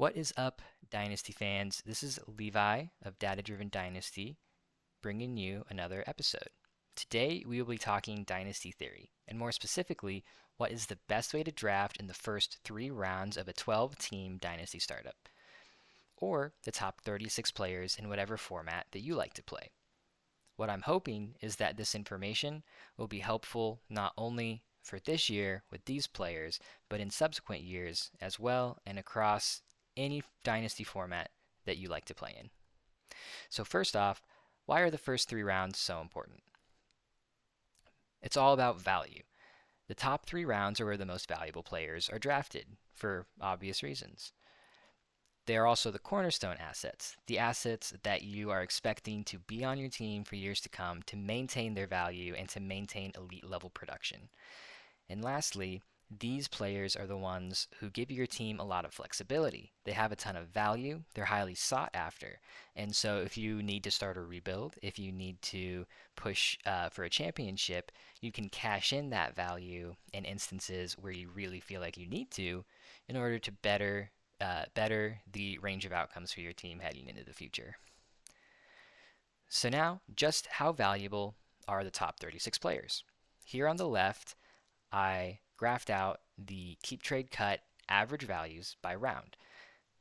What is up, Dynasty fans? This is Levi of Data Driven Dynasty bringing you another episode. Today, we will be talking Dynasty Theory, and more specifically, what is the best way to draft in the first 3 rounds of a 12-team Dynasty startup, or the top 36 players in whatever format that you like to play. What I'm hoping is that this information will be helpful not only for this year with these players, but in subsequent years as well and across any dynasty format that you like to play in. So, first off, why are the first 3 rounds so important? It's all about value. The top 3 rounds are where the most valuable players are drafted for obvious reasons. They are also the cornerstone assets, the assets that you are expecting to be on your team for years to come to maintain their value and to maintain elite level production. And lastly, these players are the ones who give your team a lot of flexibility. They have a ton of value, they're highly sought after. And so, if you need to start a rebuild, if you need to push for a championship, you can cash in that value in instances where you really feel like you need to in order to better the range of outcomes for your team heading into the future. So, now, just how valuable are the top 36 players? Here on the left, I graphed out the keep trade cut average values by round.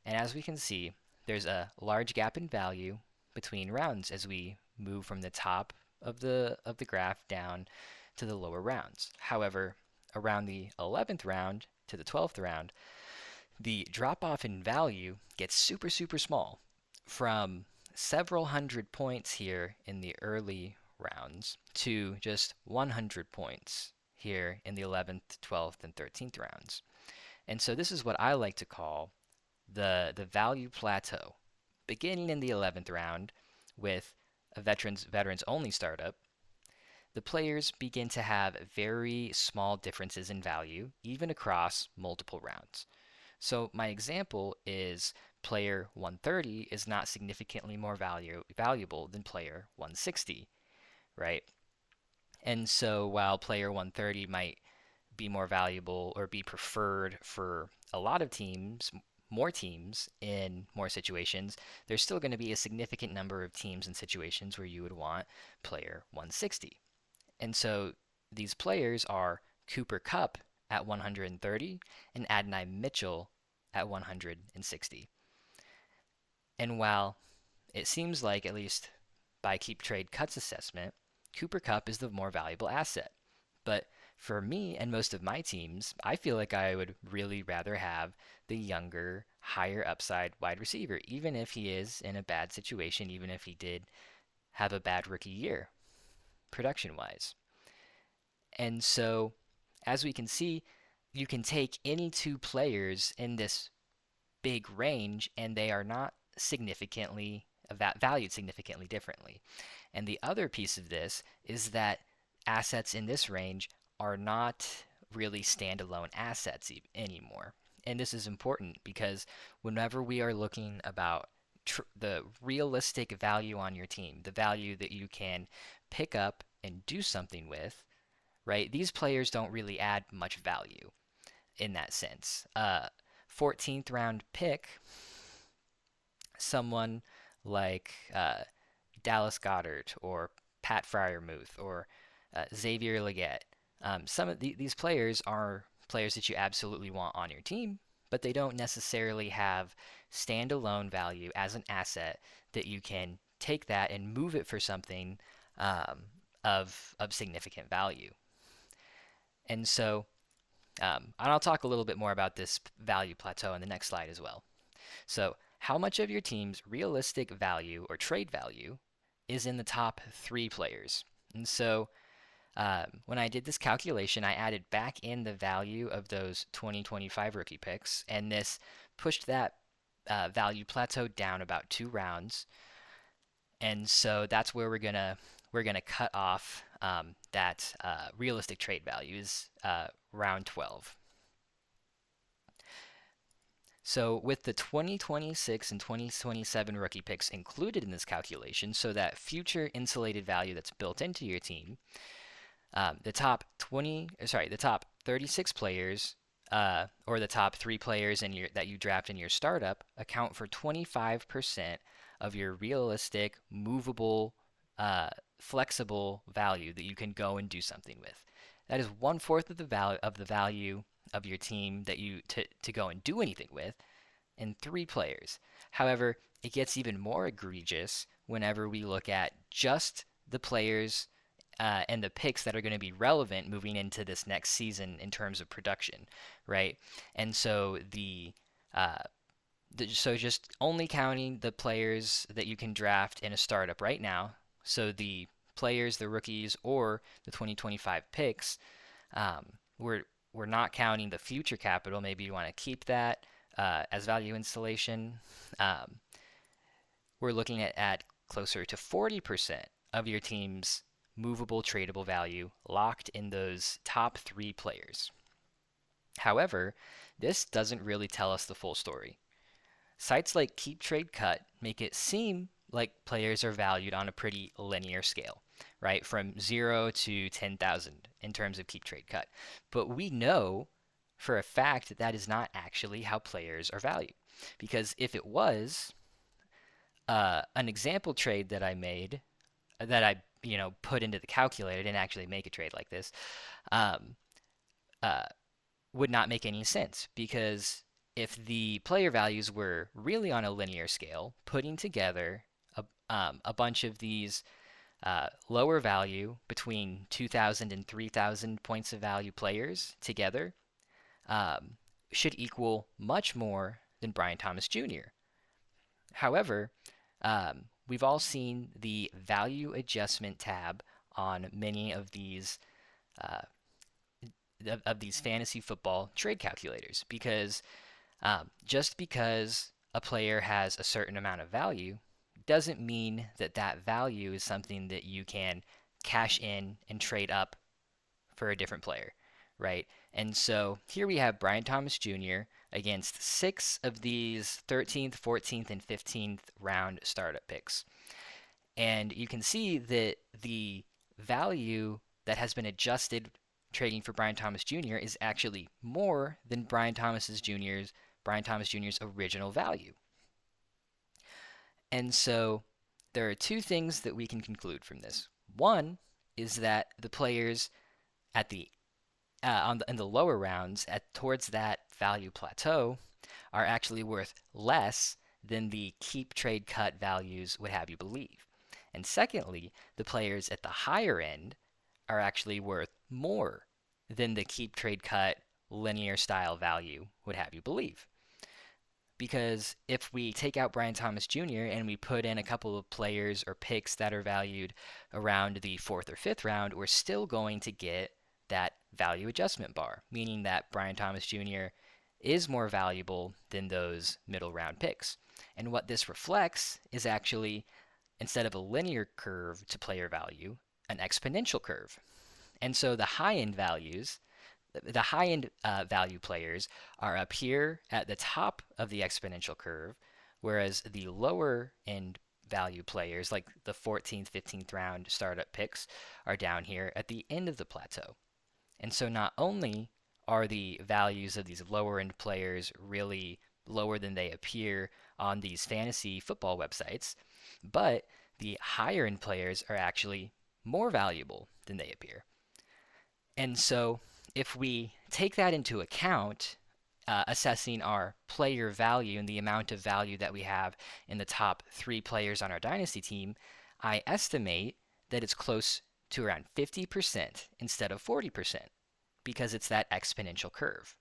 And as we can see, there's a large gap in value between rounds as we move from the top of the graph down to the lower rounds. However, around the 11th round to the 12th round, the drop off in value gets super small from several hundred points here in the early rounds to just 100 points here in the 11th, 12th, and 13th rounds. And so this is what I like to call the value plateau. Beginning in the 11th round with a veterans only startup, the players begin to have very small differences in value even across multiple rounds. So my example is player 130 is not significantly more valuable than player 160, right? And so while player 130 might be more valuable or be preferred for a lot of teams, more teams in more situations, there's still going to be a significant number of teams and situations where you would want player 160. And so these players are Cooper Kupp at 130 and Adonai Mitchell at 160. And while it seems like, at least by Keep Trade Cuts assessment, Cooper Kupp is the more valuable asset. But for me and most of my teams, I feel like I would really rather have the younger, higher upside wide receiver, even if he is in a bad situation, even if he did have a bad rookie year, production wise. And so, as we can see, you can take any two players in this big range and they are not significantly valued significantly differently. And the other piece of this is that assets in this range are not really standalone assets anymore. And this is important because whenever we are looking about the realistic value on your team, the value that you can pick up and do something with, right? These players don't really add much value in that sense. 14th round pick, someone like Dallas Goedert or Pat Fryermuth or Xavier Legette. Some of these players are players that you absolutely want on your team, but they don't necessarily have standalone value as an asset that you can take that and move it for something of significant value. And so, and I'll talk a little bit more about this value plateau in the next slide as well. So, how much of your team's realistic value or trade value is in the top 3 players? And so, when I did this calculation, I added back in the value of those 2025 rookie picks, and this pushed that value plateau down about 2 rounds. And so that's where we're gonna cut off that realistic trade value is round 12. So with the 2026 and 2027 rookie picks included in this calculation, so that future insulated value that's built into your team, the top 36 players or the top 3 players that you draft in your startup account for 25% of your realistic, movable, uh, flexible value that you can go and do something with. That is 1/4 of the value of your team that you to go and do anything with in 3 players. However, it gets even more egregious whenever we look at just the players and the picks that are going to be relevant moving into this next season in terms of production, right? And so uh, so just only counting the players that you can draft in a startup right now. So the players, the rookies, or the 2025 picks, um, we're we're not counting the future capital. Maybe you want to keep that as value installation. Um, we're looking at closer to 40% of your team's movable tradable value locked in those top 3 players. However, this doesn't really tell us the full story. Sites like Keep Trade Cut make it seem like players are valued on a pretty linear scale, right? From 0 to 10,000 in terms of Keep Trade Cut. But we know for a fact that that is not actually how players are valued. Because if it was, an example trade that I made, that I put into the calculator, didn't actually make a trade like this, um, uh, would not make any sense because if the player values were really on a linear scale, putting together a bunch of these lower value between 2,000 and 3,000 points of value players together um, should equal much more than Brian Thomas Jr. However, we've all seen the value adjustment tab on many uh, of these fantasy football trade calculators because just because a player has a certain amount of value doesn't mean that that value is something that you can cash in and trade up for a different player, right? And so here we have Brian Thomas Jr. against 6 of these 13th, 14th, and 15th round startup picks. And you can see that the value that has been adjusted trading for Brian Thomas Jr. is actually more than Brian Thomas Jr.'s original value. And so there are 2 things that we can conclude from this. One is that the players at the in the lower rounds towards that value plateau are actually worth less than the keep trade cut values would have you believe. And secondly, the players at the higher end are actually worth more than the keep trade cut linear style value would have you believe. Because if we take out Brian Thomas Jr. and we put in a couple of players or picks that are valued around the 4th or 5th round, we're still going to get that value adjustment bar, meaning that Brian Thomas Jr. is more valuable than those middle round picks. And what this reflects is actually, instead of a linear curve to player value, an exponential curve. And so the high end value players are up here at the top of the exponential curve, whereas the lower end value players, like the 14th, 15th round startup picks, are down here at the end of the plateau. And so not only are the values of these lower end players really lower than they appear on these fantasy football websites, but the higher end players are actually more valuable than they appear. And so if we take that into account, assessing our player value and the amount of value that we have in the top 3 players on our dynasty team, I estimate that it's close to around 50% instead of 40% because it's that exponential curve.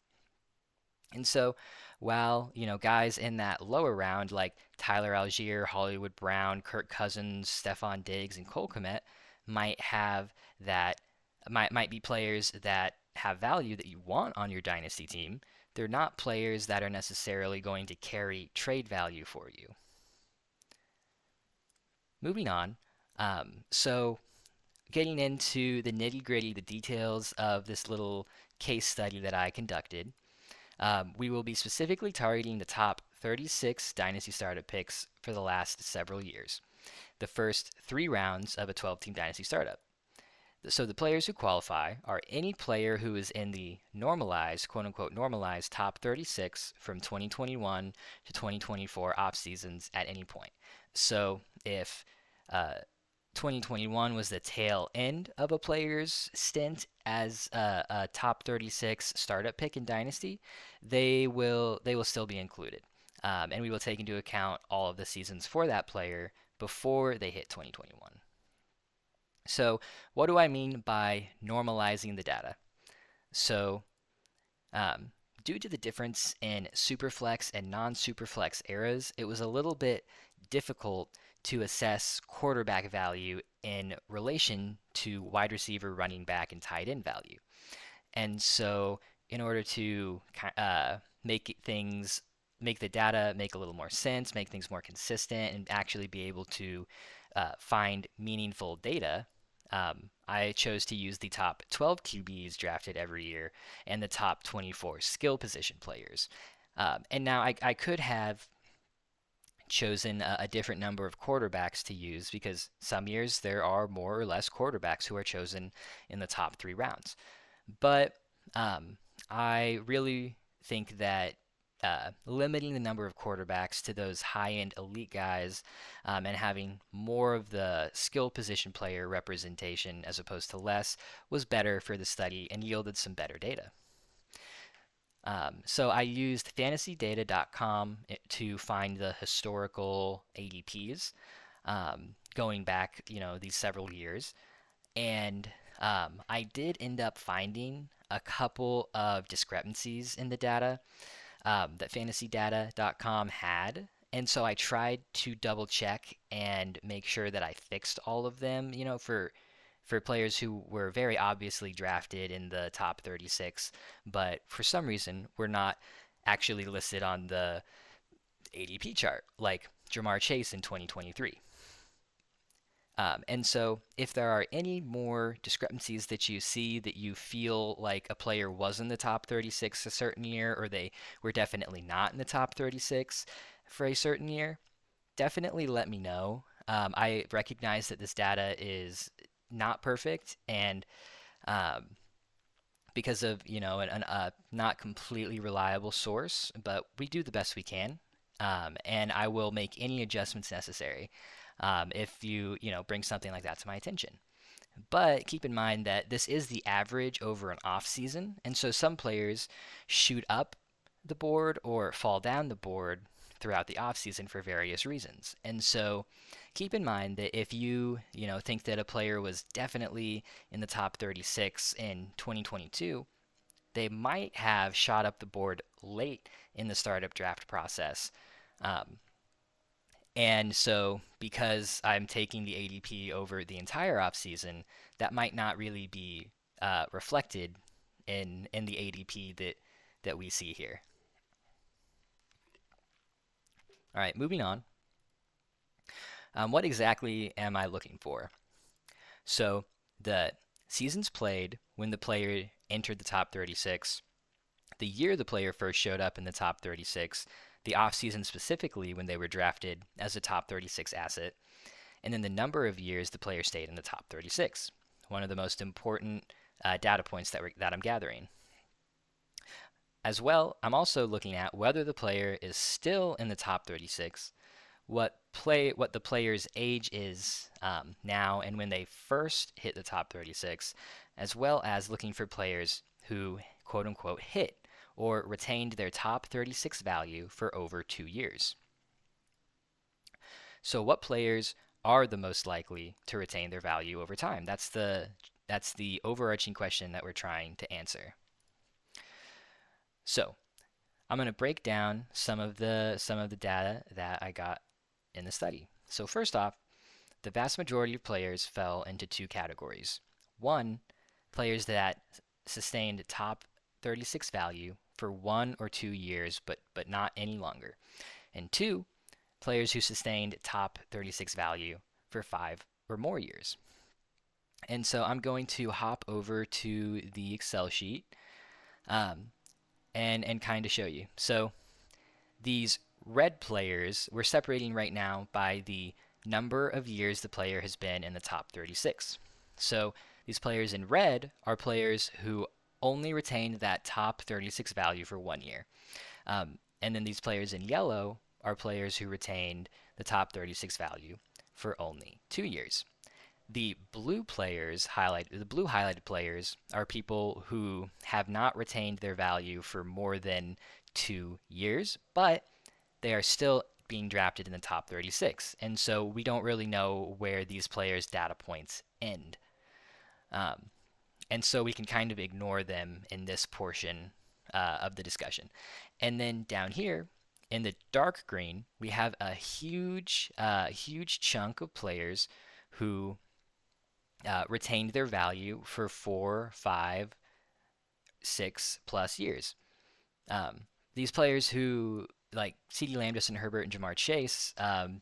And so while, guys in that lower round like Tyler Algier, Hollywood Brown, Kirk Cousins, Stefon Diggs, and Cole Kmet might have that might be players that have value that you want on your dynasty team, they're not players that are necessarily going to carry trade value for you. Moving on, so getting into the nitty gritty, the details of this little case study that I conducted, we will be specifically targeting the top 36 Dynasty startup picks for the last several years, the first 3 rounds of a 12-team Dynasty startup. So the players who qualify are any player who is in the normalized, quote unquote, normalized top 36 from 2021 to 2024 off seasons at any point. So if uh, 2021 was the tail end of a player's stint as a top 36 startup pick in Dynasty, they will still be included, and we will take into account all of the seasons for that player before they hit 2021. So, what do I mean by normalizing the data? So, um, due to the difference in superflex and non-superflex eras, it was a little bit difficult to assess quarterback value in relation to wide receiver, running back, and tight end value. And so, in order to make the data make a little more sense, make things more consistent, and actually be able to find meaningful data, I chose to use the top 12 QBs drafted every year and the top 24 skill position players. And now I could have chosen a different number of quarterbacks to use because some years there are more or less quarterbacks who are chosen in the top 3 rounds. But I really think that limiting the number of quarterbacks to those high-end elite guys and having more of the skill position player representation as opposed to less was better for the study and yielded some better data. So I used fantasydata.com to find the historical ADPs going back, these several years. And I did end up finding a couple of discrepancies in the data that fantasydata.com had. And so I tried to double check and make sure that I fixed all of them, for players who were very obviously drafted in the top 36, but for some reason were not actually listed on the ADP chart, like Jamar Chase in 2023. And so, if there are any more discrepancies that you see that you feel like a player was in the top 36 a certain year, or they were definitely not in the top 36 for a certain year, definitely let me know. I recognize that this data is not perfect, and um, because of a not completely reliable source, but we do the best we can, and I will make any adjustments necessary if you bring something like that to my attention. But keep in mind that this is the average over an off season, and so some players shoot up the board or fall down the board throughout the off season for various reasons. And so keep in mind that if you think that a player was definitely in the top 36 in 2022, they might have shot up the board late in the startup draft process. Um, and so, because I'm taking the ADP over the entire offseason, that might not really be reflected in the ADP that we see here. All right, moving on. What exactly am I looking for? So, the seasons played when the player entered the top 36, the year the player first showed up in the top 36, the offseason specifically when they were drafted as a top 36 asset, and then the number of years the player stayed in the top 36. One of the most important data points that I'm gathering. As well, I'm also looking at whether the player is still in the top 36, what the player's age is now and when they first hit the top 36, as well as looking for players who quote unquote hit or retained their top 36 value for over 2 years. So what players are the most likely to retain their value over time? That's the overarching question that we're trying to answer. So I'm going to break down some of the data that I got in the study. So first off, the vast majority of players fell into 2 categories. One, players that sustained top 36 value for 1 or 2 years, but not any longer. And 2, players who sustained top 36 value for 5 or more years. And so I'm going to hop over to the Excel sheet and kind of show you. So these red players we're separating right now by the number of years the player has been in the top 36. So These players in red are players who only retained that top 36 value for 1 year. And then these players in yellow are players who retained the top 36 value for only 2 years. The blue highlighted players are people who have not retained their value for more than 2 years, but they are still being drafted in the top 36. And so we don't really know where these players' data points end. And so we can kind of ignore them in this portion of the discussion. And then down here in the dark green, we have a huge chunk of players who retained their value for 4, 5, 6+ years. These players who, like CeeDee Lamb, Justin Herbert, and Jamar Chase,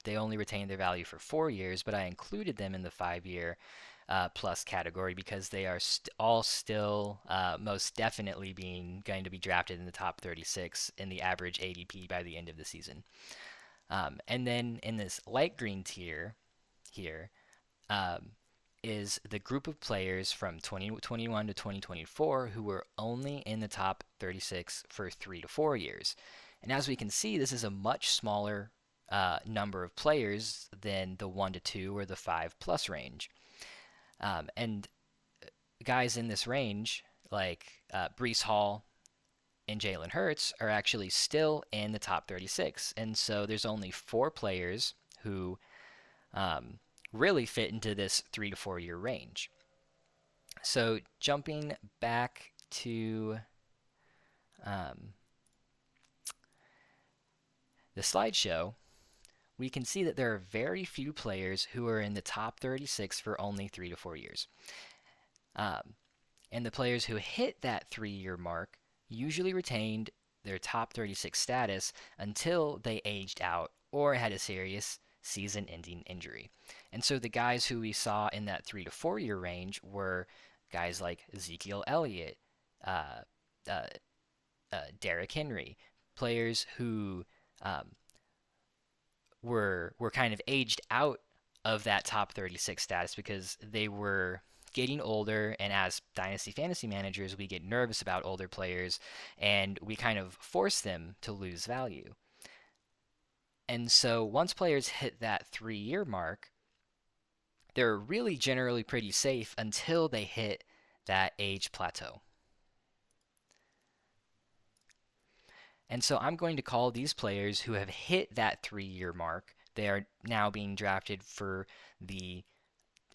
they only retained their value for 4 years, but I included them in the 5-year plus category because they are all still most definitely going to be drafted in the top 36 in the average ADP by the end of the season. And then in this light green tier here is the group of players from 2021 to 2024 who were only in the top 36 for 3 to 4 years. And as we can see, this is a much smaller number of players than the 1 to 2 or the 5+ range. And guys in this range, like Breece Hall and Jalen Hurts, are actually still in the top 36. And so there's only 4 players who really fit into this 3 to 4 year range. So jumping back to the slideshow, we can see that there are very few players who are in the top 36 for only 3 to 4 years. And the players who hit that 3-year mark usually retained their top 36 status until they aged out or had a serious season-ending injury. And so the guys who we saw in that 3 to 4 year range were guys like Ezekiel Elliott, Derrick Henry, players who were kind of aged out of that top 36 status because they were getting older, and as Dynasty Fantasy managers, we get nervous about older players, and we kind of force them to lose value. And so once players hit that 3-year mark, they're really generally pretty safe until they hit that age plateau. And so I'm going to call these players who have hit that 3-year mark, they are now being drafted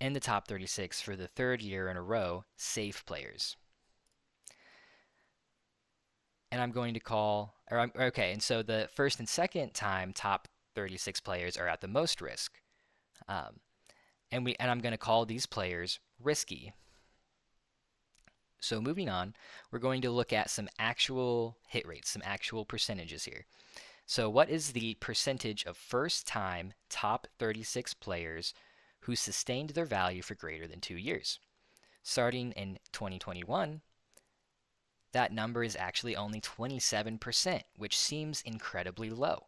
in the top 36 for the 3rd year in a row, safe players. And I'm going to call, and so the first and second time top 36 players are at the most risk. And I'm going to call these players risky. So moving on, we're going to look at some actual hit rates, some actual percentages here. So what is the percentage of first-time top 36 players who sustained their value for greater than 2 years? Starting in 2021, that number is actually only 27%, which seems incredibly low.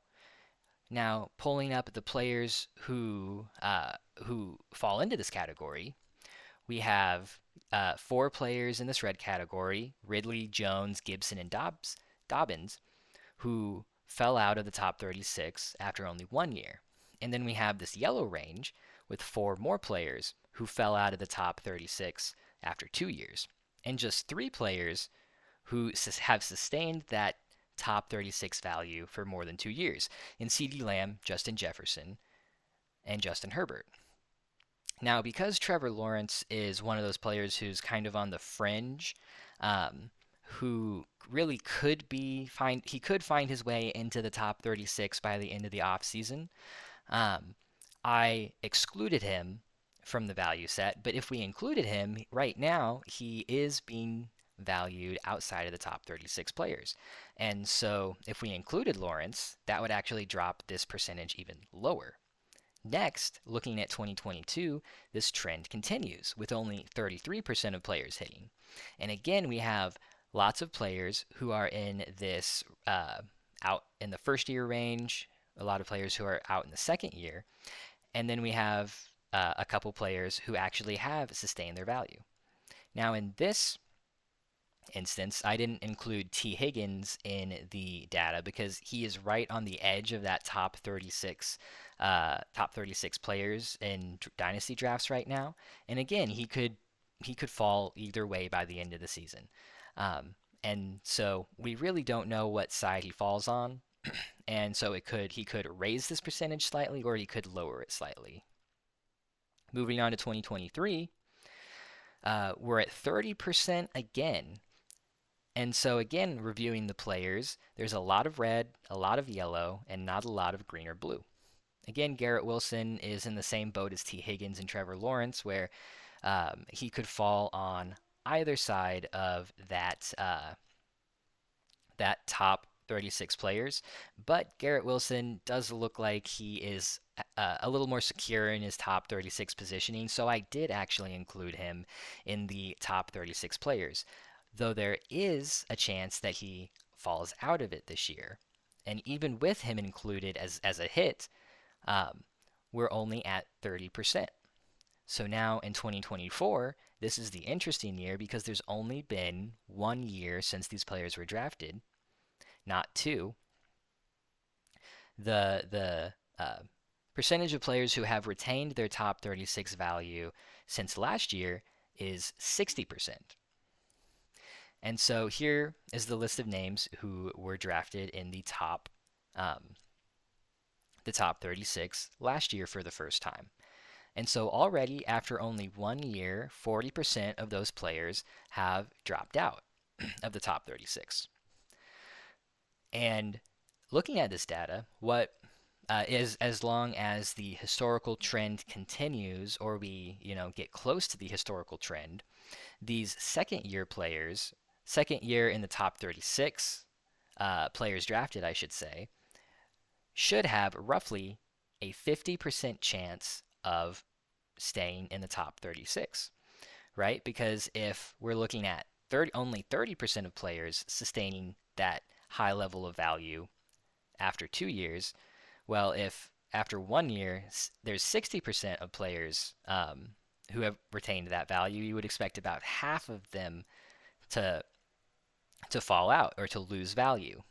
Now, pulling up the players who fall into this category, we have 4 players in this red category, Ridley, Jones, Gibson, and Dobbins, who fell out of the top 36 after only 1 year. And then we have this yellow range with 4 more players who fell out of the top 36 after 2 years, and just 3 players who have sustained that top 36 value for more than 2 years, in CeeDee Lamb, Justin Jefferson, and Justin Herbert. Now, because Trevor Lawrence is one of those players who's kind of on the fringe, who really could find his way into the top 36 by the end of the offseason, I excluded him from the value set, but if we included him right now, he is being valued outside of the top 36 players. And so if we included Lawrence, that would actually drop this percentage even lower. Next, looking at 2022, this trend continues with only 33% of players hitting. And again, we have lots of players who are in this out in the 1st year range, a lot of players who are out in the 2nd year, and then we have a couple players who actually have sustained their value. Now, in this instance, I didn't include T. Higgins in the data because he is right on the edge of that top 36 players in dynasty drafts right now. And again, he could fall either way by the end of the season. Um, and so we really don't know what side he falls on. And so he could raise this percentage slightly or he could lower it slightly. Moving on to 2023, we're at 30% again. And so, again, reviewing the players, there's a lot of red, a lot of yellow, and not a lot of green or blue. Again, Garrett Wilson is in the same boat as T. Higgins and Trevor Lawrence, where he could fall on either side of that top 36 players. But Garrett Wilson does look like he is a little more secure in his top 36 positioning, so I did actually include him in the top 36 players, though there is a chance that he falls out of it this year. And even with him included as a hit, um, we're only at 30%. So now in 2024, this is the interesting year because there's only been 1 year since these players were drafted, not two. The percentage of players who have retained their top 36 value since last year is 60%. And so here is the list of names who were drafted in the top 36 last year for the first time. And so already after only 1 year, 40% of those players have dropped out of the top 36. And looking at this data, what is as long as the historical trend continues or we, get close to the historical trend, these second year in the top 36 players drafted, I should say, should have roughly a 50% chance of staying in the top 36, right? Because if we're looking at only 30% of players sustaining that high level of value after 2 years, well, if after 1 year there's 60% of players who have retained that value, you would expect about half of them to fall out or to lose value.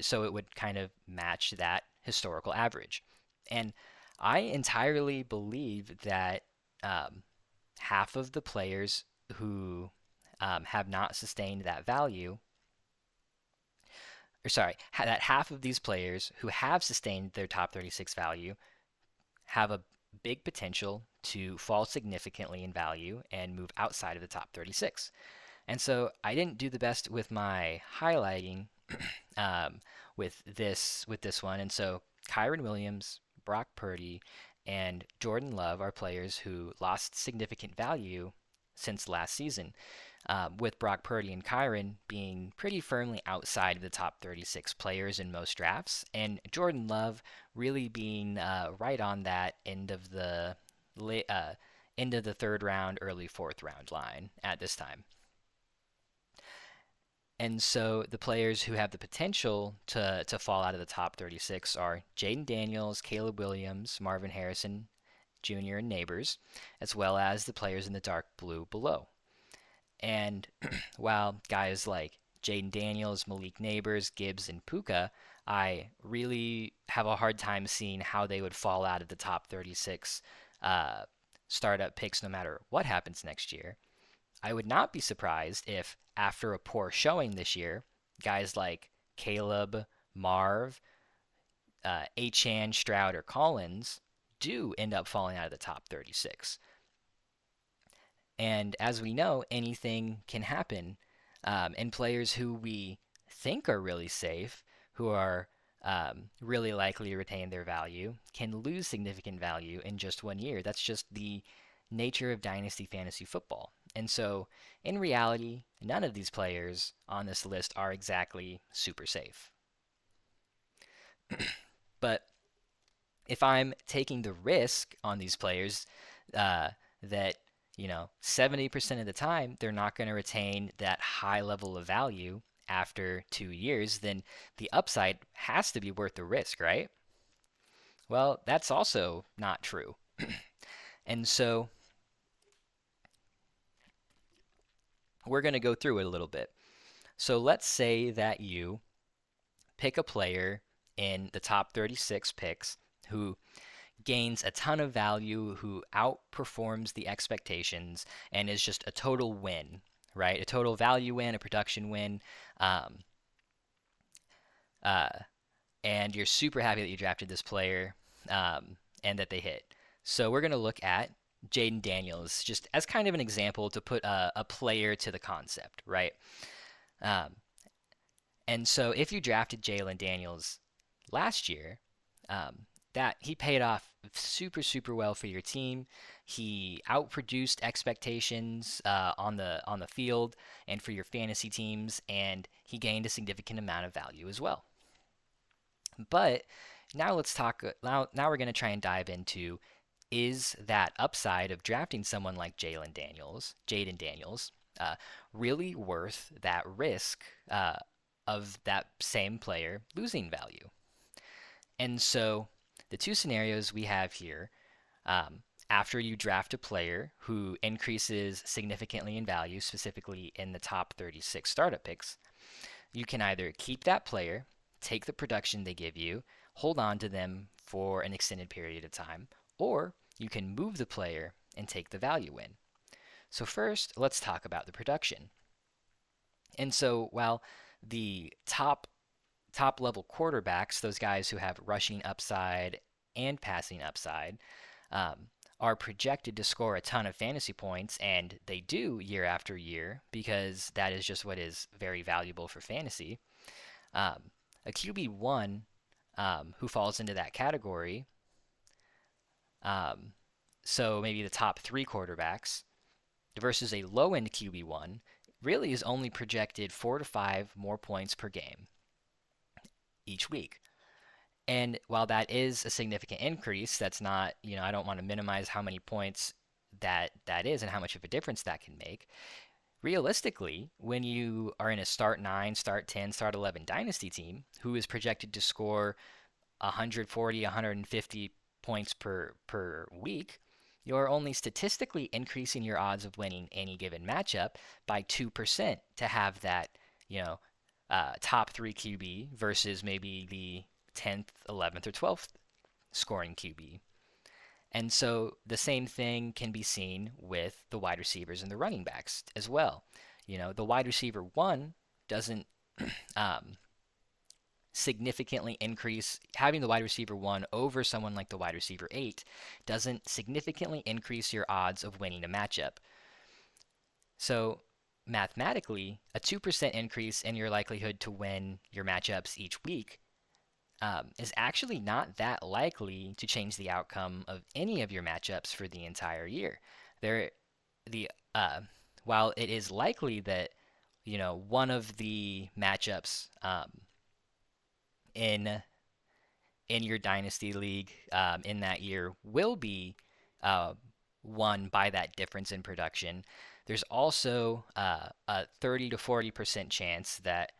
So it would kind of match that historical average. And I entirely believe that half of the players who have not sustained that value, or sorry, that half of these players who have sustained their top 36 value have a big potential to fall significantly in value and move outside of the top 36. And so I didn't do the best with my highlighting with this one. And so Kyren Williams, Brock Purdy, and Jordan Love are players who lost significant value since last season, with Brock Purdy and Kyren being pretty firmly outside of the top 36 players in most drafts, and Jordan Love really being right on that end of the third round, early fourth round line at this time. And so the players who have the potential to fall out of the top 36 are Jaden Daniels, Caleb Williams, Marvin Harrison Jr., and Neighbors, as well as the players in the dark blue below. And while guys like Jaden Daniels, Malik Neighbors, Gibbs, and Puka, I really have a hard time seeing how they would fall out of the top 36 startup picks no matter what happens next year. I would not be surprised if, after a poor showing this year, guys like Caleb, Marv, Achane, Stroud, or Collins do end up falling out of the top 36. And as we know, anything can happen. And players who we think are really safe, who are really likely to retain their value, can lose significant value in just 1 year. That's just the nature of Dynasty Fantasy Football. And so, in reality, none of these players on this list are exactly super safe. But if I'm taking the risk on these players that 70% of the time they're not going to retain that high level of value after 2 years, then the upside has to be worth the risk, right? Well, that's also not true. And so we're going to go through it a little bit. So let's say that you pick a player in the top 36 picks who gains a ton of value, who outperforms the expectations, and is just a total win, right? A total value win, a production win. Um, uh, and you're super happy that you drafted this player and that they hit. So we're going to look at Jaden Daniels just as kind of an example to put a player to the concept, right? Um, and so if you drafted Jalen Daniels last year, that he paid off super, super well for your team. He outproduced expectations on the field and for your fantasy teams, and he gained a significant amount of value as well. But now let's talk. Now we're going to try and dive into, is that upside of drafting someone like Jaden Daniels, really worth that risk of that same player losing value? And so the two scenarios we have here, after you draft a player who increases significantly in value, specifically in the top 36 startup picks, you can either keep that player, take the production they give you, hold on to them for an extended period of time, or you can move the player and take the value in. So first, let's talk about the production. And so while the top level quarterbacks, those guys who have rushing upside and passing upside, are projected to score a ton of fantasy points, and they do year after year because that is just what is very valuable for fantasy. A QB1 who falls into that category, so maybe the top three quarterbacks, versus a low end QB1, really is only projected 4 to 5 more points per game each week. And while that is a significant increase, that's not, I don't want to minimize how many points that is and how much of a difference that can make. Realistically, when you are in a start 9, start 10, start 11 dynasty team who is projected to score 140, 150 points per week, you're only statistically increasing your odds of winning any given matchup by 2% to have that, top 3 QB versus maybe the 10th, 11th, or 12th scoring QB. And so the same thing can be seen with the wide receivers and the running backs as well. The wide receiver 1 doesn't significantly increase, having the wide receiver 1 over someone like the wide receiver 8 doesn't significantly increase your odds of winning a matchup. So mathematically, a 2% increase in your likelihood to win your matchups each week is actually not that likely to change the outcome of any of your matchups for the entire year. While it is likely that one of the matchups in your dynasty league in that year will be won by that difference in production, there's also a 30 to 40% chance that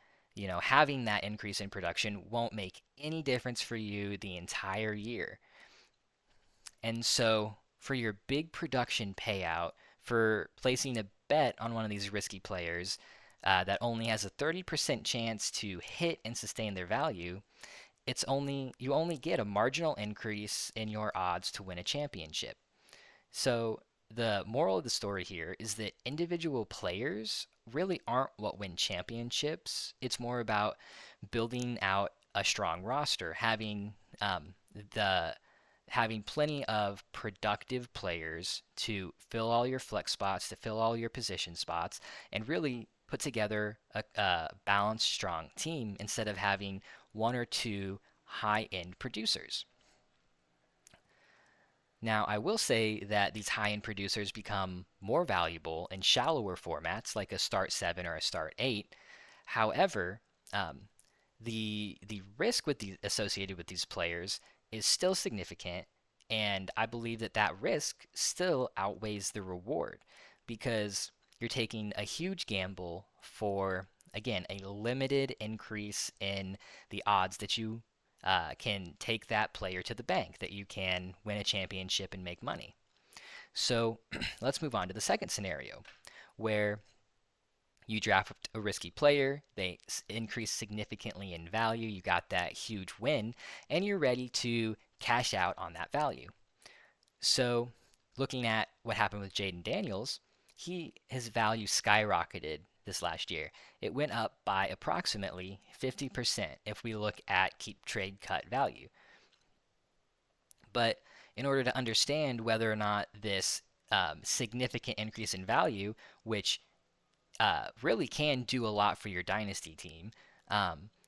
having that increase in production won't make any difference for you the entire year. And so for your big production payout, for placing a bet on one of these risky players that only has a 30% chance to hit and sustain their value, you only get a marginal increase in your odds to win a championship. So the moral of the story here is that individual players really aren't what win championships. It's more about building out a strong roster, having having plenty of productive players to fill all your flex spots, to fill all your position spots, and really put together a balanced, strong team instead of having one or two high-end producers. Now, I will say that these high-end producers become more valuable in shallower formats like a start 7 or a start 8. However, the risk associated with these players is still significant, and I believe that risk still outweighs the reward because you're taking a huge gamble for, again, a limited increase in the odds that you can take that player to the bank, that you can win a championship and make money. So let's move on to the second scenario where You draft a risky player, they increase significantly in value, you got that huge win, and you're ready to cash out on that value. So, looking at what happened with Jaden Daniels, his value skyrocketed this last year. It went up by approximately 50% if we look at keep trade cut value. But in order to understand whether or not this significant increase in value, which really can do a lot for your dynasty team,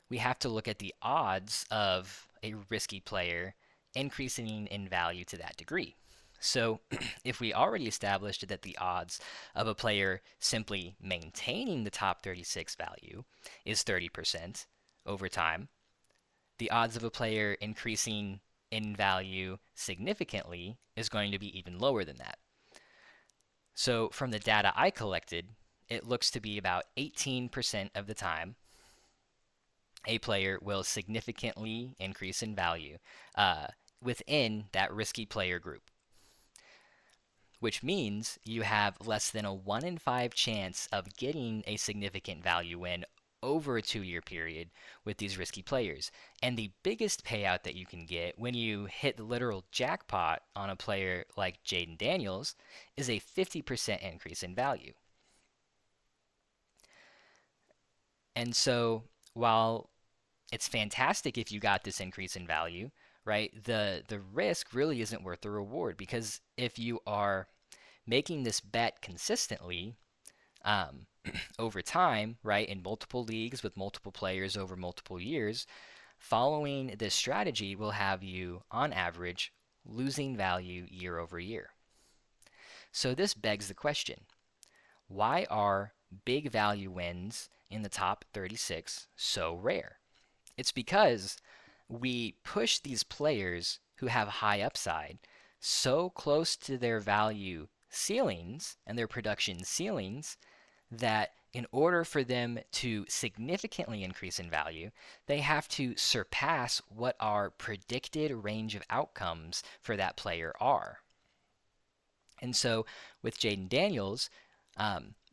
we have to look at the odds of a risky player increasing in value to that degree. So, if we already established that the odds of a player simply maintaining the top 36 value is 30% over time, the odds of a player increasing in value significantly is going to be even lower than that. So, from the data I collected, it looks to be about 18% of the time a player will significantly increase in value within that risky player group, which means you have less than a 1 in 5 chance of getting a significant value win over a 2-year period with these risky players. And the biggest payout that you can get when you hit the literal jackpot on a player like Jaden Daniels is a 50% increase in value. And so while it's fantastic if you got this increase in value, right? The risk really isn't worth the reward, because if you are making this bet consistently over time, right, in multiple leagues with multiple players over multiple years, following this strategy will have you, on average, losing value year over year. So this begs the question, why are big value wins in the top 36 so rare? It's because we push these players who have high upside so close to their value ceilings and their production ceilings that in order for them to significantly increase in value, they have to surpass what our predicted range of outcomes for that player are. And so with Jaden Daniels,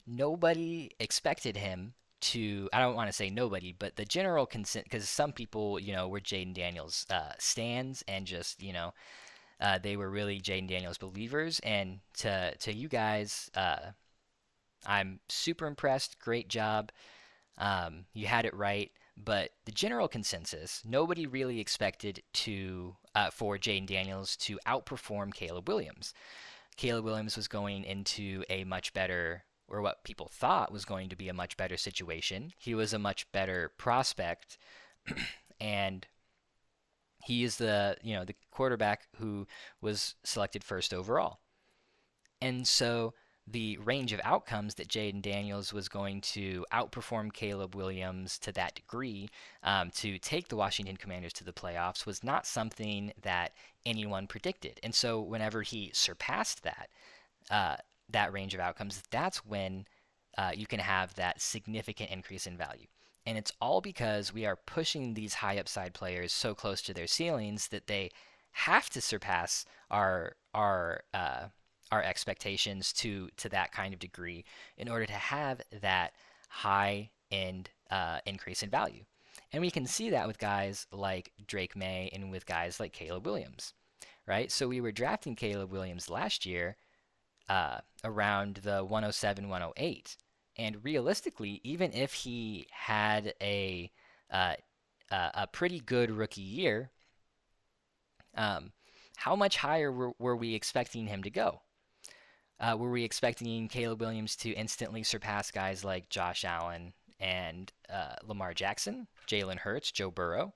nobody expected him to, I don't want to say nobody, but the general consent, because some people, were Jaden Daniels stands and just, they were really Jaden Daniels believers. And to you guys, I'm super impressed. Great job. You had it right. But the general consensus, nobody really expected for Jaden Daniels to outperform Caleb Williams. Caleb Williams was going into a much better, or what people thought was going to be a much better situation. He was a much better prospect, and he is the quarterback who was selected first overall. And so the range of outcomes that Jaden Daniels was going to outperform Caleb Williams to that degree to take the Washington Commanders to the playoffs was not something that anyone predicted. And so whenever he surpassed that range of outcomes, that's when you can have that significant increase in value. And it's all because we are pushing these high upside players so close to their ceilings that they have to surpass our expectations to that kind of degree in order to have that high end increase in value. And we can see that with guys like Drake May and with guys like Caleb Williams, right? So we were drafting Caleb Williams last year around the 107, 108. And realistically, even if he had a pretty good rookie year, how much higher were we expecting him to go? Were we expecting Caleb Williams to instantly surpass guys like Josh Allen and Lamar Jackson, Jalen Hurts, Joe Burrow?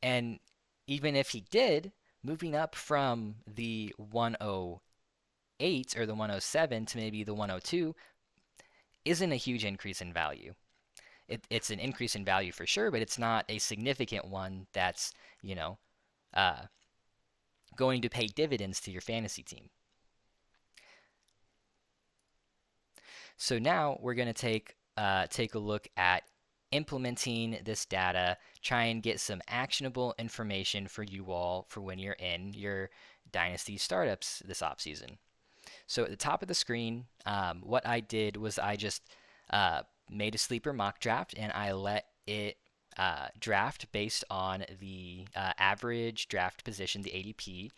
And even if he did, moving up from the 108 or the 107 to maybe the 102 isn't a huge increase in value. It's an increase in value for sure, but it's not a significant one that's, going to pay dividends to your fantasy team. So now we're going to take a look at implementing this data, try and get some actionable information for you all for when you're in your Dynasty startups this offseason. So at the top of the screen, what I did was I just made a sleeper mock draft and I let it draft based on the average draft position, the ADP,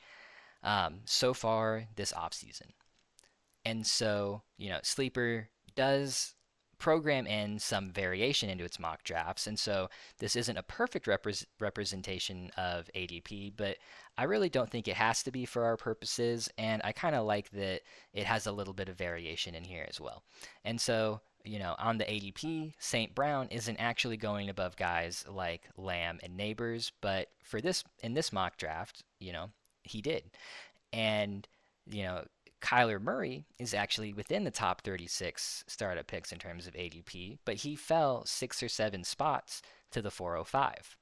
so far this offseason. And so, Sleeper does program in some variation into its mock drafts. And so this isn't a perfect representation of ADP, but I really don't think it has to be for our purposes. And I kind of like that it has a little bit of variation in here as well. And so, on the ADP, St. Brown isn't actually going above guys like Lamb and Neighbors, but in this mock draft, he did. And, you know, Kyler Murray is actually within the top 36 startup picks in terms of ADP, but he fell 6 or 7 spots to the 405.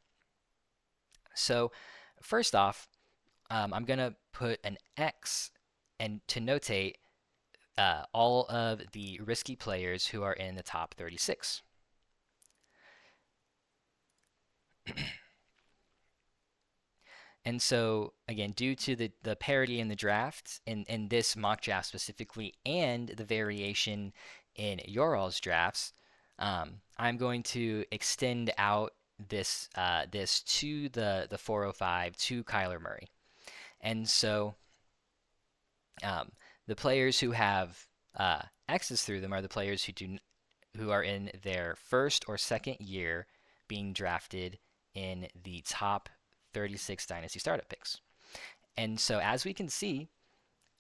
So, first off, I'm going to put an X and to notate all of the risky players who are in the top 36. And so, again, due to the parity in the draft, in this mock draft specifically, and the variation in your all's drafts, I'm going to extend out this to the 405 to Kyler Murray. And so, the players who have X's through them are the players who are in their first or second year being drafted in the top 36 Dynasty startup picks. And so, as we can see,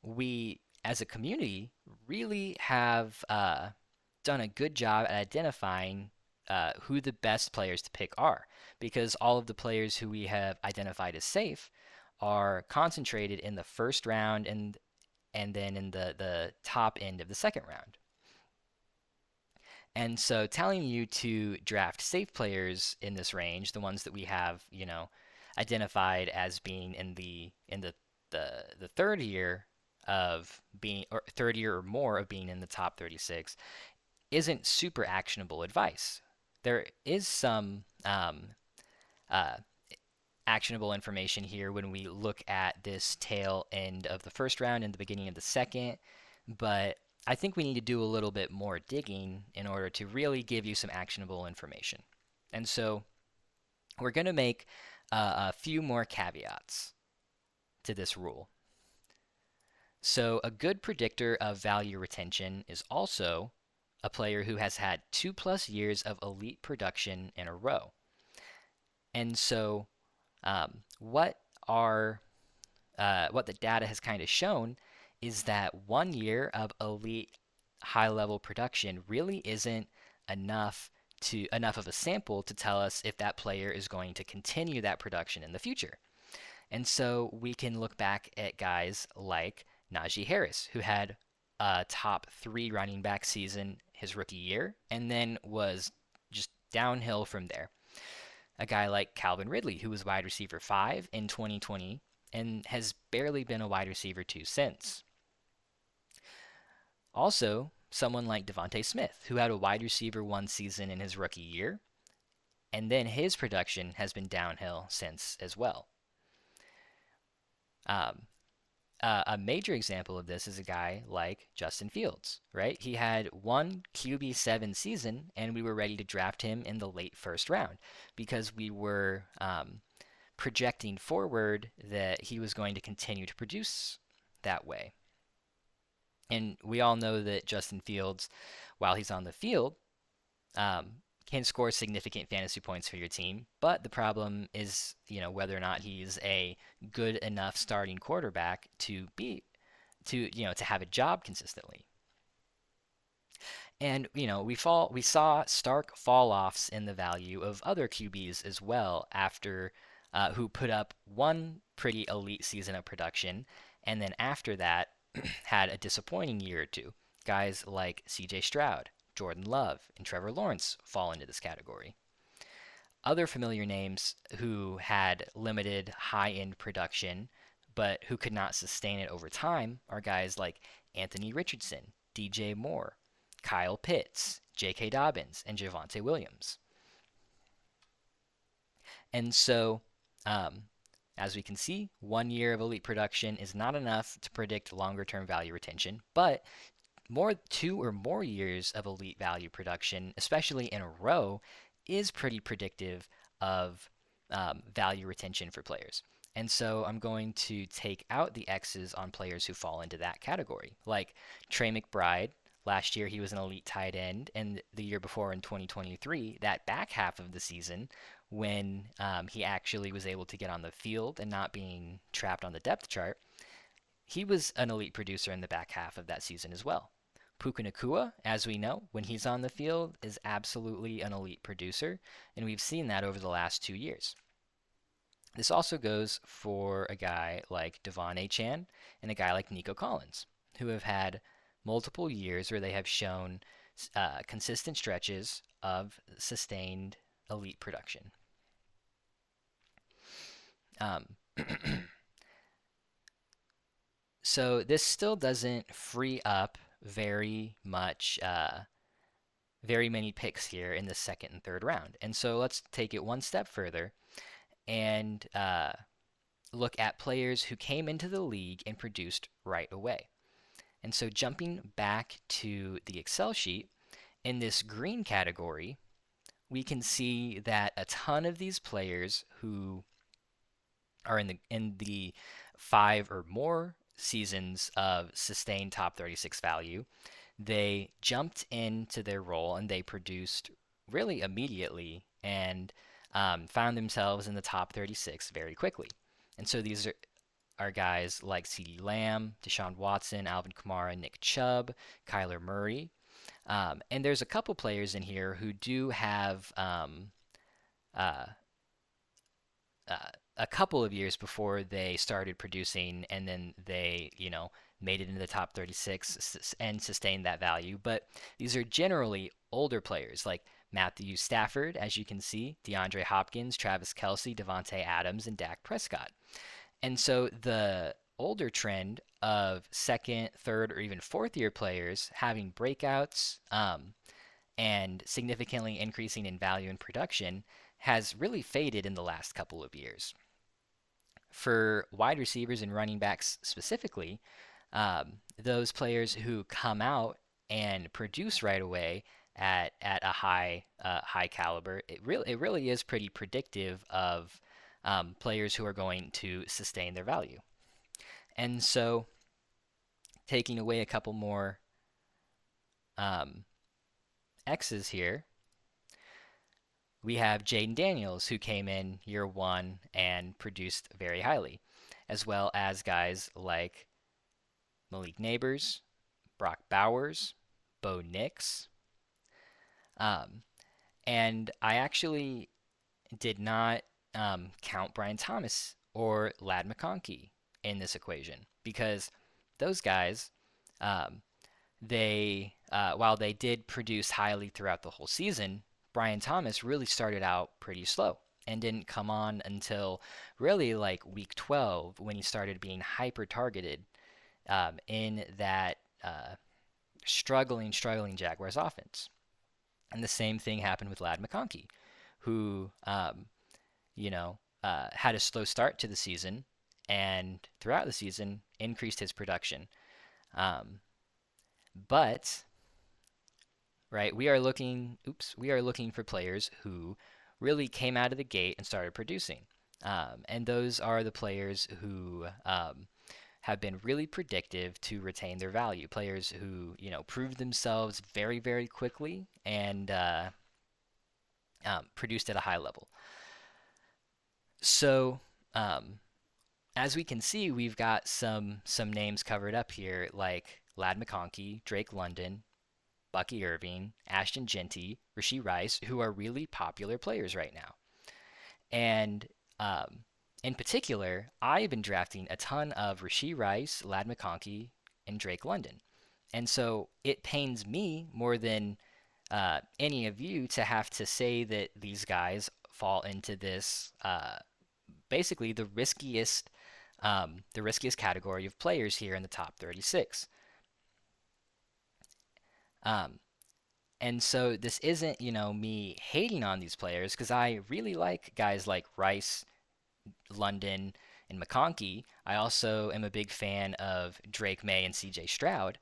we as a community really have done a good job at identifying who the best players to pick are, because all of the players who we have identified as safe are concentrated in the first round and then in the top end of the second round. And so telling you to draft safe players in this range, the ones that we have, identified as being in the third year of being, or third year or more of being in the top 36, isn't super actionable advice. There is some uh, actionable information here when we look at this tail end of the first round and the beginning of the second, but I think we need to do a little bit more digging in order to really give you some actionable information. And so we're going to make a few more caveats to this rule. So a good predictor of value retention is also a player who has had 2+ years of elite production in a row. And so what the data has kind of shown is that 1 year of elite high-level production really isn't enough of a sample to tell us if that player is going to continue that production in the future. And so we can look back at guys like Najee Harris, who had a top 3 running back season his rookie year and then was just downhill from there. A guy like Calvin Ridley, who was wide receiver 5 in 2020 and has barely been a wide receiver 2 since. Also, someone like Devontae Smith, who had a wide receiver 1 season in his rookie year, and then his production has been downhill since as well. A major example of this is a guy like Justin Fields, right? He had one QB7 season, and we were ready to draft him in the late first round because we were projecting forward that he was going to continue to produce that way. And we all know that Justin Fields, while he's on the field, can score significant fantasy points for your team. But the problem is, whether or not he's a good enough starting quarterback to have a job consistently. And we saw stark fall-offs in the value of other QBs as well after who put up one pretty elite season of production, and then after that had a disappointing year or two. Guys like C.J. Stroud, Jordan Love, and Trevor Lawrence fall into this category. Other familiar names who had limited high-end production but who could not sustain it over time are guys like Anthony Richardson, DJ Moore, Kyle Pitts, J.K. Dobbins, and Javonte Williams. And so As we can see, 1 year of elite production is not enough to predict longer term value retention, but 2 or more years of elite value production, especially in a row, is pretty predictive of value retention for players. And so I'm going to take out the X's on players who fall into that category. Like Trey McBride, last year he was an elite tight end, and the year before in 2023, that back half of the season, when he actually was able to get on the field and not being trapped on the depth chart, he was an elite producer in the back half of that season as well. Puka Nacua, as we know, when he's on the field, is absolutely an elite producer, and we've seen that over the last 2 years. This also goes for a guy like Devon Achane and a guy like Nico Collins, who have had multiple years where they have shown consistent stretches of sustained elite production. Um, so this still doesn't free up very many picks here in the second and third round. And so let's take it one step further and look at players who came into the league and produced right away. And so jumping back to the Excel sheet, in this green category, we can see that a ton of these players who are in the 5 or more seasons of sustained top 36 value, they jumped into their role and they produced really immediately and found themselves in the top 36 very quickly. And so these are guys like CeeDee Lamb, Deshaun Watson, Alvin Kamara, Nick Chubb, Kyler Murray. And there's a couple players in here who do have uh, a couple of years before they started producing, and then they, made it into the top 36 and sustained that value. But these are generally older players like Matthew Stafford, as you can see, DeAndre Hopkins, Travis Kelce, Devontae Adams, and Dak Prescott. And so the older trend of second, third, or even fourth year players having breakouts and significantly increasing in value and production has really faded in the last couple of years. For wide receivers and running backs specifically, those players who come out and produce right away at a high caliber, it really is pretty predictive of players who are going to sustain their value. And so, taking away a couple more um, X's here, we have Jaden Daniels, who came in year one and produced very highly, as well as guys like Malik Nabers, Brock Bowers, Bo Nix. And I actually did not count Brian Thomas or Ladd McConkey in this equation because those guys, while they did produce highly throughout the whole season, Brian Thomas really started out pretty slow and didn't come on until really like week 12 when he started being hyper targeted in that struggling Jaguars offense. And the same thing happened with Ladd McConkey, who had a slow start to the season and throughout the season increased his production. But right, we are looking for players who really came out of the gate and started producing. And those are the players who have been really predictive to retain their value. Players who, proved themselves very, very quickly and produced at a high level. So, as we can see, we've got some names covered up here, like Ladd McConkey, Drake London, Bucky Irving, Ashton Jeanty, Rashee Rice, who are really popular players right now. And in particular, I've been drafting a ton of Rashee Rice, Ladd McConkey, and Drake London. And so it pains me more than any of you to have to say that these guys fall into this basically the riskiest category of players here in the top 36. And so this isn't, me hating on these players because I really like guys like Rice, London, and McConkey. I also am a big fan of Drake May and CJ Stroud.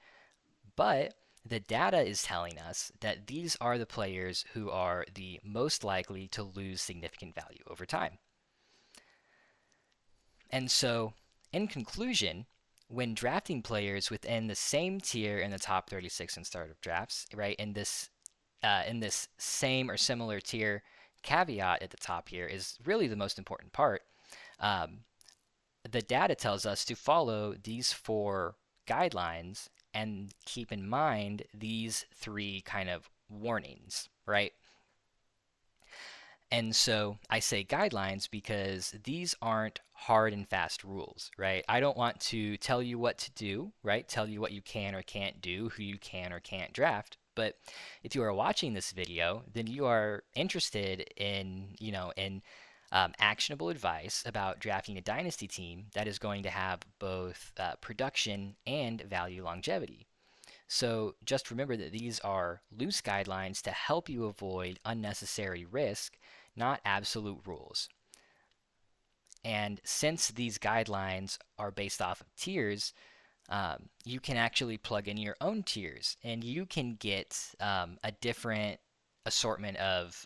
But the data is telling us that these are the players who are the most likely to lose significant value over time. And so, in conclusion, when drafting players within the same tier in the top 36 in startup drafts, right, in this same or similar tier, caveat at the top here is really the most important part. Um, the data tells us to follow these four guidelines and keep in mind these three kind of warnings, right? And so I say guidelines because these aren't hard and fast rules, right? I don't want to tell you what to do, right? Tell you what you can or can't do, who you can or can't draft. But if you are watching this video, then you are interested in, actionable advice about drafting a dynasty team that is going to have both production and value longevity. So just remember that these are loose guidelines to help you avoid unnecessary risk, not absolute rules. And since these guidelines are based off of tiers, you can actually plug in your own tiers, and you can get a different assortment of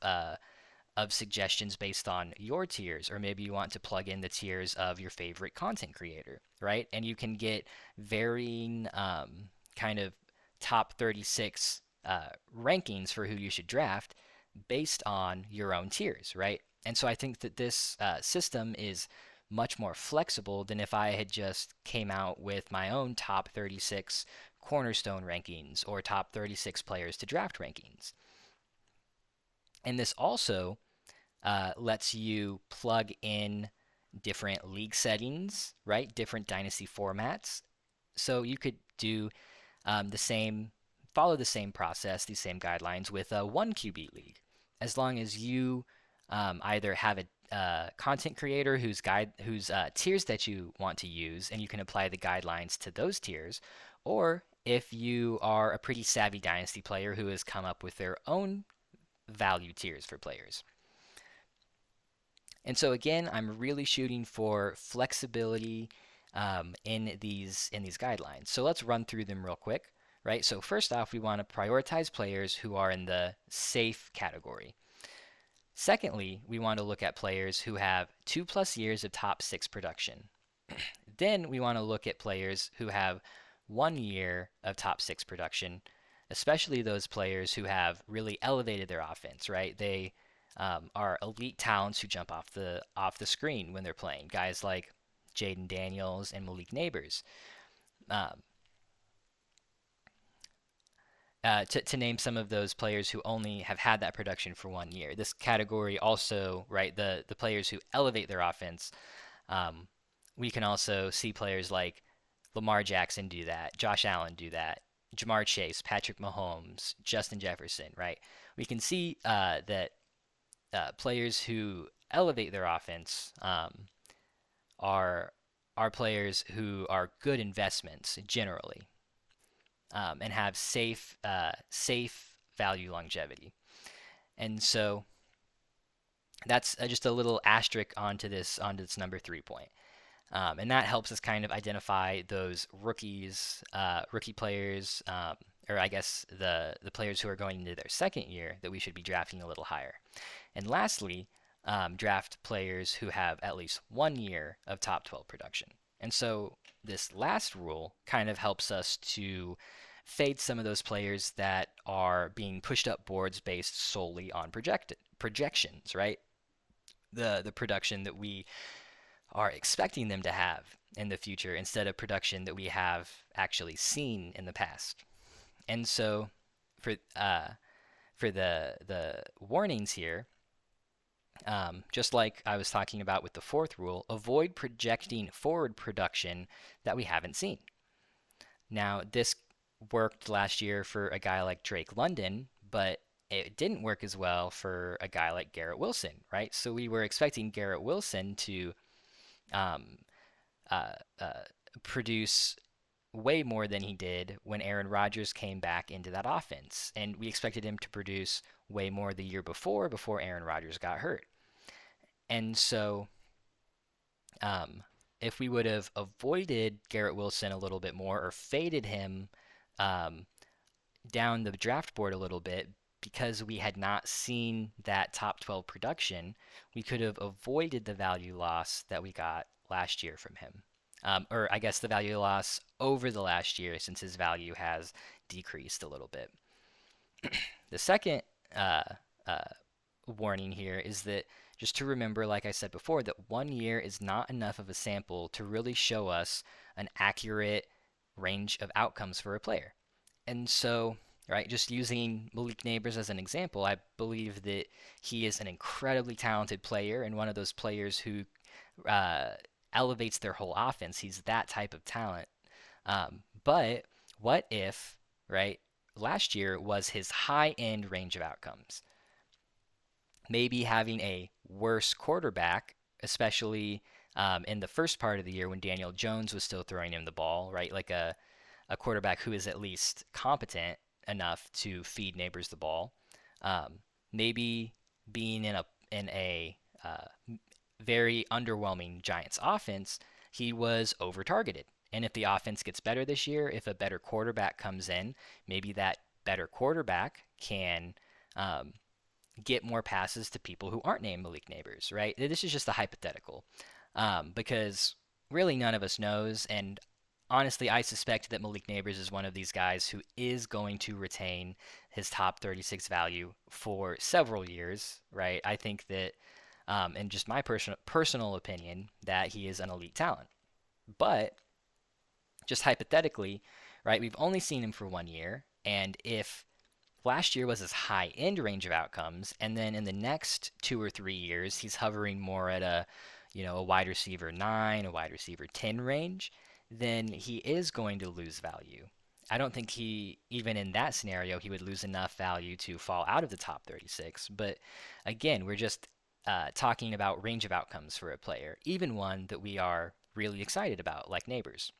suggestions based on your tiers, or maybe you want to plug in the tiers of your favorite content creator, right? And you can get varying kind of top 36 rankings for who you should draft based on your own tiers, right? And so I think that this system is much more flexible than if I had just came out with my own top 36 cornerstone rankings or top 36 players to draft rankings. And this also lets you plug in different league settings, right? Different dynasty formats. So you could do follow the same process, these same guidelines with a one QB league, as long as you either have a content creator whose tiers that you want to use, and you can apply the guidelines to those tiers, or if you are a pretty savvy dynasty player who has come up with their own value tiers for players. And so again, I'm really shooting for flexibility in these guidelines. So let's run through them real quick, right? So first off, we want to prioritize players who are in the safe category. Secondly, we want to look at players who have 2+ years of top 6 production. Then we want to look at players who have 1 year of top 6 production, especially those players who have really elevated their offense, right? They are elite talents who jump off the screen when they're playing. Guys like Jaden Daniels and Malik Neighbors. To name some of those players who only have had that production for 1 year. This category also, right, the players who elevate their offense. We can also see players like Lamar Jackson do that, Josh Allen do that, Jamar Chase, Patrick Mahomes, Justin Jefferson, right? We can see that players who elevate their offense are players who are good investments generally, and have safe value longevity. And so that's just a little asterisk onto this number 3 point. And that helps us kind of identify those rookie players, or I guess the players who are going into their second year that we should be drafting a little higher. And lastly, draft players who have at least 1 year of top 12 production. And so this last rule kind of helps us to fade some of those players that are being pushed up boards based solely on projections, right? The production that we are expecting them to have in the future instead of production that we have actually seen in the past. And so for the warnings here, just like I was talking about with the fourth rule, avoid projecting forward production that we haven't seen. Now, this worked last year for a guy like Drake London, but it didn't work as well for a guy like Garrett Wilson, right? So we were expecting Garrett Wilson to um, produce way more than he did when Aaron Rodgers came back into that offense. And we expected him to produce way more the year before Aaron Rodgers got hurt. And so Um, if we would have avoided Garrett Wilson a little bit more or faded him um, down the draft board a little bit because we had not seen that top 12 production, we could have avoided the value loss that we got last year from him. Or I guess the value loss over the last year since his value has decreased a little bit. The second uh, uh, warning here is that just to remember, like I said before, that 1 year is not enough of a sample to really show us an accurate range of outcomes for a player. And so, right, just using Malik Neighbors as an example, I believe that he is an incredibly talented player and one of those players who uh, elevates their whole offense. He's that type of talent. But what if, right, last year was his high end range of outcomes? Maybe having a worse quarterback, especially in the first part of the year when Daniel Jones was still throwing him the ball, right? Like a quarterback who is at least competent enough to feed Neighbors the ball. Maybe being in a very underwhelming Giants offense, he was over targeted. And if the offense gets better this year, if a better quarterback comes in, maybe that better quarterback can um, get more passes to people who aren't named Malik Neighbors, right? This is just a hypothetical because really none of us knows. And honestly, I suspect that Malik Neighbors is one of these guys who is going to retain his top 36 value for several years, right? I think that, in just my personal opinion, that he is an elite talent. But just hypothetically, right, we've only seen him for 1 year. And if last year was his high end range of outcomes, and then in the next 2 or 3 years, he's hovering more at a wide receiver 9, a wide receiver 10 range, then he is going to lose value. I don't think even in that scenario, he would lose enough value to fall out of the top 36. But again, we're just talking about range of outcomes for a player, even one that we are really excited about, like Neighbors.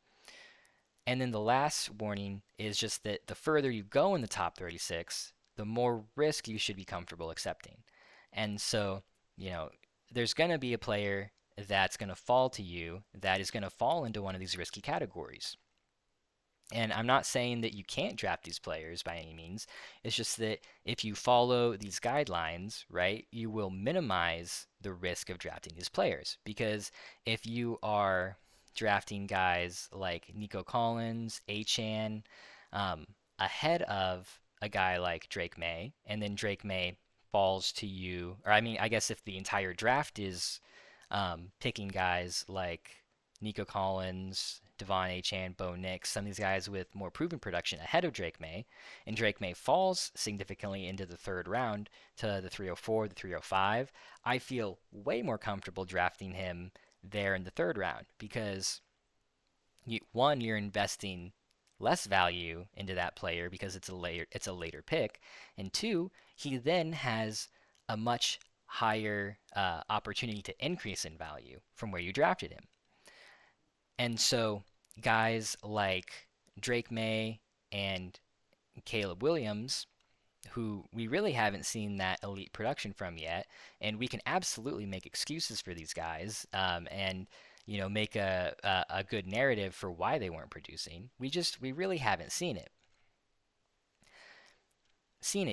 And then the last warning is just that the further you go in the top 36, the more risk you should be comfortable accepting. And so, you know, there's going to be a player that's going to fall to you that is going to fall into one of these risky categories. And I'm not saying that you can't draft these players by any means. It's just that if you follow these guidelines, right, you will minimize the risk of drafting these players. Because if you are drafting guys like Nico Collins, Achan, ahead of a guy like Drake May, and then Drake May falls to you, or I mean, I guess if the entire draft is picking guys like Nico Collins, Devon Achan, Bo Nix, some of these guys with more proven production ahead of Drake May, and Drake May falls significantly into the third round to the 304, the 305, I feel way more comfortable drafting him there in the third round because one, you're investing less value into that player because it's a later pick, and two, he then has a much higher opportunity to increase in value from where you drafted him. And so guys like Drake May and Caleb Williams, who we really haven't seen that elite production from yet, and we can absolutely make excuses for these guys and make a good narrative for why they weren't producing. We really haven't seen it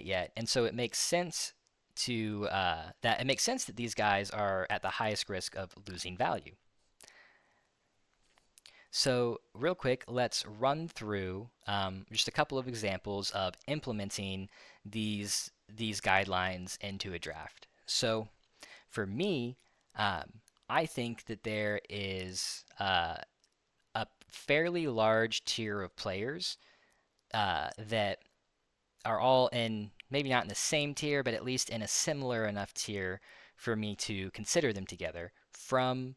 yet, and so it makes sense that these guys are at the highest risk of losing value. So, real quick, let's run through just a couple of examples of implementing these guidelines into a draft. So, for me, I think that there is a fairly large tier of players that are all in maybe not in the same tier, but at least in a similar enough tier for me to consider them together, from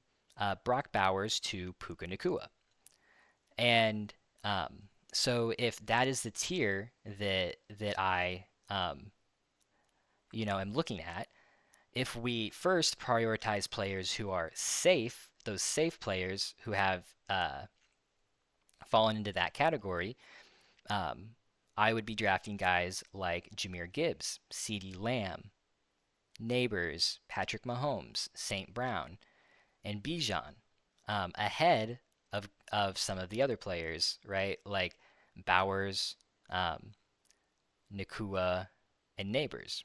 Brock Bowers to Puka Nacua. And so if that is the tier that I am looking at, if we first prioritize players who are safe, those safe players who have fallen into that category, um, I would be drafting guys like Jahmyr Gibbs, CeeDee Lamb, Neighbors, Patrick Mahomes, St. Brown, and Bijan. ahead of some of the other players, right? Like Bowers, um, Nakua, and Neighbors.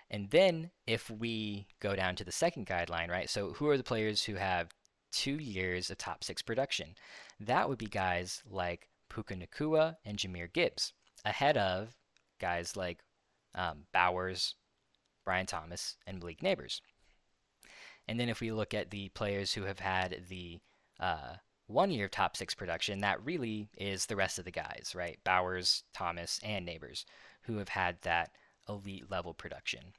And then if we go down to the second guideline, right? So who are the players who have 2 years of top six production? That would be guys like Puka Nakua and Jameer Gibbs, ahead of guys like Bowers, Brian Thomas, and Malik Neighbors. And then if we look at the players who have had the 1 year of top six production, that really is the rest of the guys, right? Bowers, Thomas, and Neighbors, who have had that elite level production.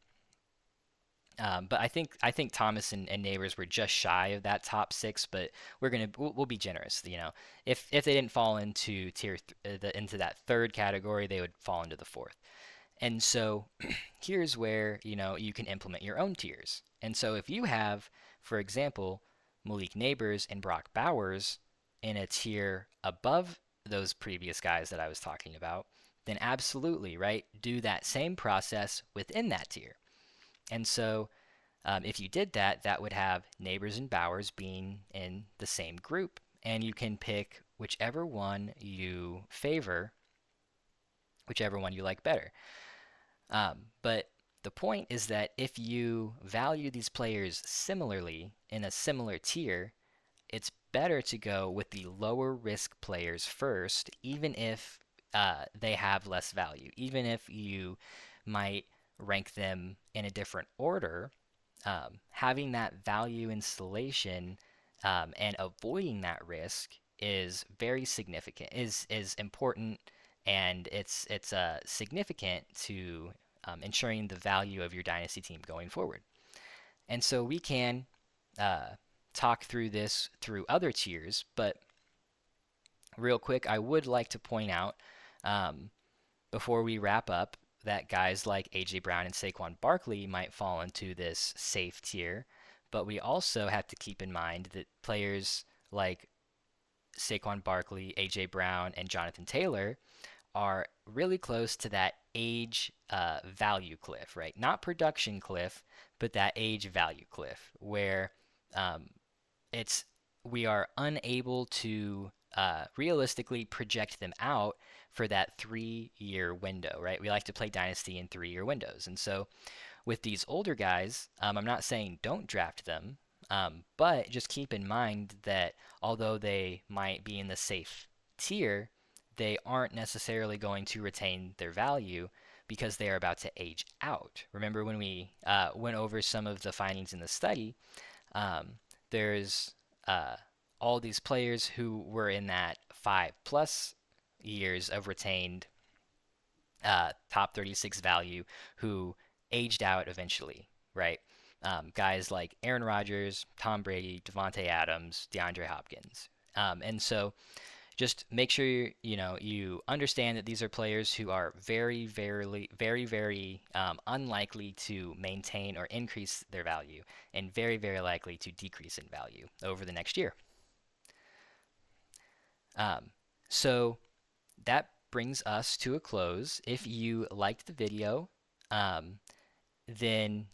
But I think Thomas and Neighbors were just shy of that top six, but we'll be generous. If they didn't fall into into that third category, they would fall into the fourth. And so here's where you can implement your own tiers. And so if you have, for example, Malik Neighbors and Brock Bowers in a tier above those previous guys that I was talking about, then absolutely, right? Do that same process within that tier. And so if you did that, that would have Neighbors and Bowers being in the same group. And you can pick whichever one you favor, whichever one you like better. But the point is that if you value these players similarly in a similar tier, it's better to go with the lower risk players first, even if they have less value, even if you might rank them in a different order. Having that value installation and avoiding that risk is very significant, is important, and it's significant to ensuring the value of your dynasty team going forward. And so we can uh, talk through this through other tiers, but real quick, I would like to point out um, before we wrap up that guys like A.J. Brown and Saquon Barkley might fall into this safe tier, but we also have to keep in mind that players like Saquon Barkley, A.J. Brown, and Jonathan Taylor are really close to that age value cliff, right? Not production cliff, but that age value cliff where um, it's we are unable to realistically project them out for that 3 year window, right? We like to play Dynasty in 3 year windows. And so with these older guys, I'm not saying don't draft them, but just keep in mind that although they might be in the safe tier, they aren't necessarily going to retain their value because they are about to age out. Remember when we went over some of the findings in the study? Um, there's all these players who were in that 5+ years of retained top 36 value who aged out eventually, right? Guys like Aaron Rodgers, Tom Brady, Devontae Adams, DeAndre Hopkins. And so just make sure you understand that these are players who are very unlikely to maintain or increase their value, and very likely to decrease in value over the next year. Um, so that brings us to a close. If you liked the video, um, then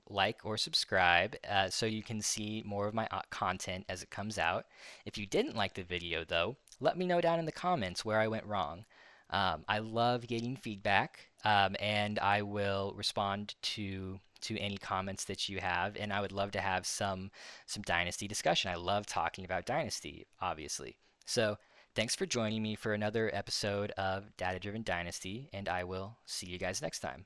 like or subscribe so you can see more of my content as it comes out. If you didn't like the video though, let me know down in the comments where I went wrong. I love getting feedback, and I will respond to any comments that you have, and I would love to have some Dynasty discussion. I love talking about Dynasty, obviously. So thanks for joining me for another episode of Data Driven Dynasty, and I will see you guys next time.